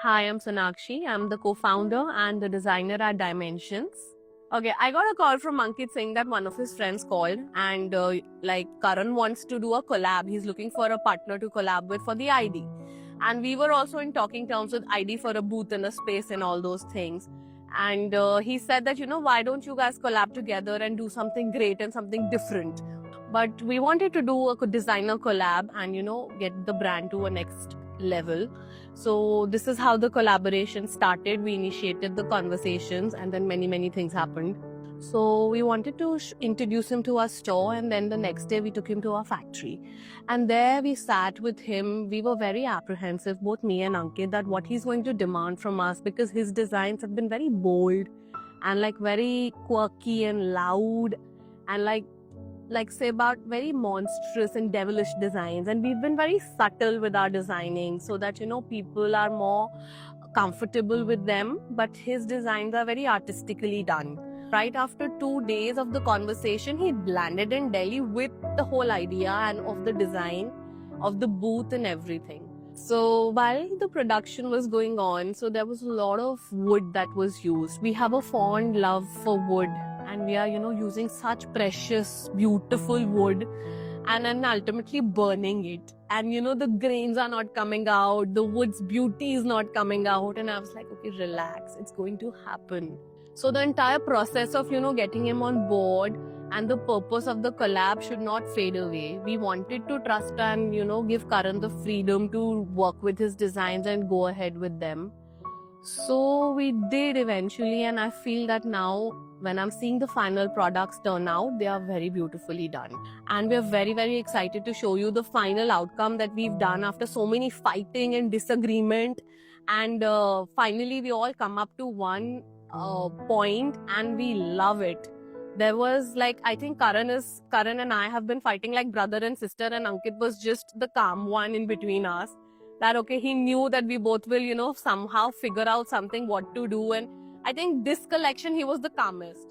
Hi, I'm Sonakshi. I'm the co-founder and the designer at Dimensions. Okay, I got a call from Ankit saying that one of his friends called and Karan wants to do a collab. He's looking for a partner to collab with for the ID. And we were also in talking terms with ID for a booth and a space and all those things. And he said that, why don't you guys collab together and do something great and something different? But we wanted to do a designer collab and, get the brand to a next level. So this is how the collaboration started. We initiated the conversations and then many things happened. So we wanted to introduce him to our store, and then the next day we took him to our factory. And there we sat with him. We were very apprehensive, both me and Ankit, that what he's going to demand from us, because his designs have been very bold and very quirky and loud and say about very monstrous and devilish designs, and we've been very subtle with our designing so that people are more comfortable with them, but his designs are very artistically done. Right after 2 days of the conversation, he landed in Delhi with the whole idea and of the design of the booth and everything. So while the production was going on, so there was a lot of wood that was used. We have a fond love for wood, and we are using such precious beautiful wood and then ultimately burning it, and the grains are not coming out, the wood's beauty is not coming out, and I was like, okay, relax, it's going to happen. So the entire process of getting him on board and the purpose of the collab should not fade away. We wanted to trust and give Karan the freedom to work with his designs and go ahead with them. So we did eventually, and I feel that now when I'm seeing the final products turn out, they are very beautifully done. And we're very excited to show you the final outcome that we've done after so many fighting and disagreement. And finally, we all come up to one point, and we love it. There was I think Karan and I have been fighting like brother and sister, and Ankit was just the calm one in between us. That okay, he knew that we both will somehow figure out something what to do, and I think this collection he was the calmest.